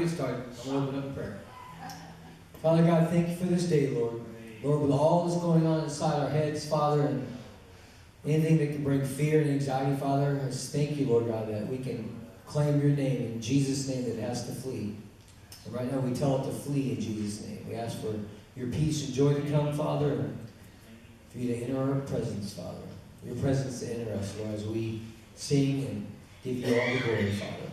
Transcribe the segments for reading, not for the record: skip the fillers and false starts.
get started, I'm going to open up in prayer. Father God, thank you for this day, Lord. Lord, with all that's going on inside our heads, Father, and anything that can bring fear and anxiety, Father, I just thank you, Lord God, that we can claim your name in Jesus' name that it has to flee. And right now we tell it to flee in Jesus' name. We ask for your peace and joy to come, Father, and for you to enter our presence, Father. Your presence to enter us, Lord, as we sing and give you all the glory, Father.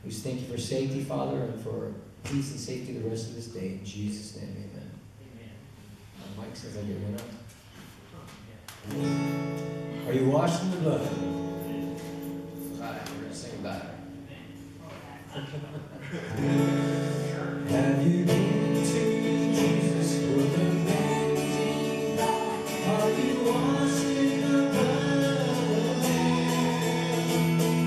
We just thank you for safety, Father, and for peace and safety the rest of this day. In Jesus' name, amen. Mike says I get one up. Are you washed in the blood? Alright, we're going to sing about it. Have you been to Jesus for the cleansing blood? Are you washed in the blood of the Lamb?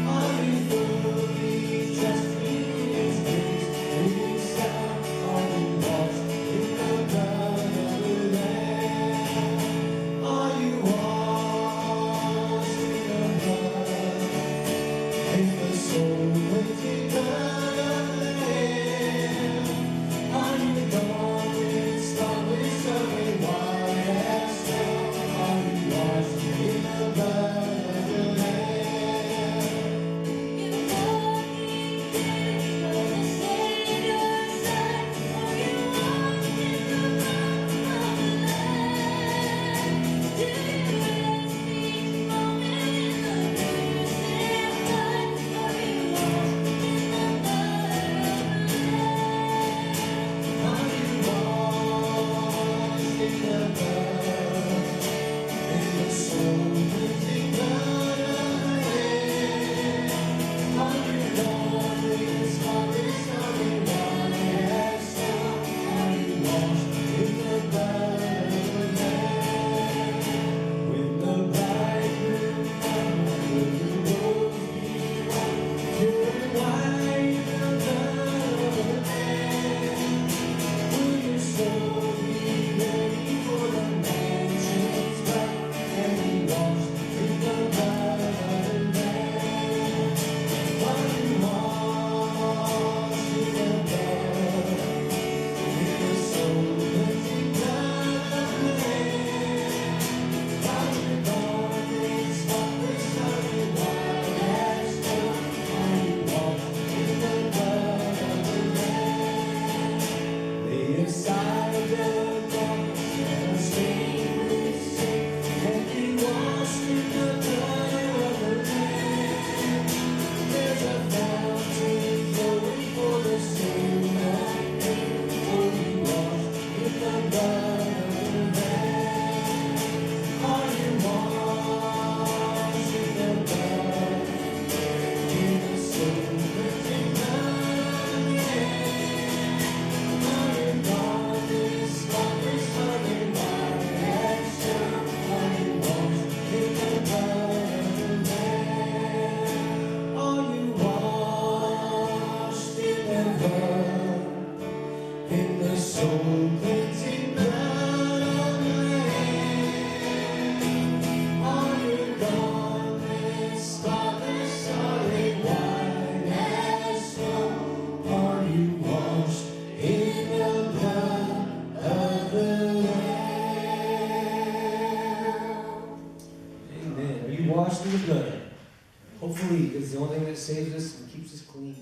Are you fully trusting His grace and His Son? Are you washed in the blood of the Lamb? Are you washed in the blood in the soul cleansing blood? Washed in the blood. Hopefully, it's the only thing that saves us and keeps us clean.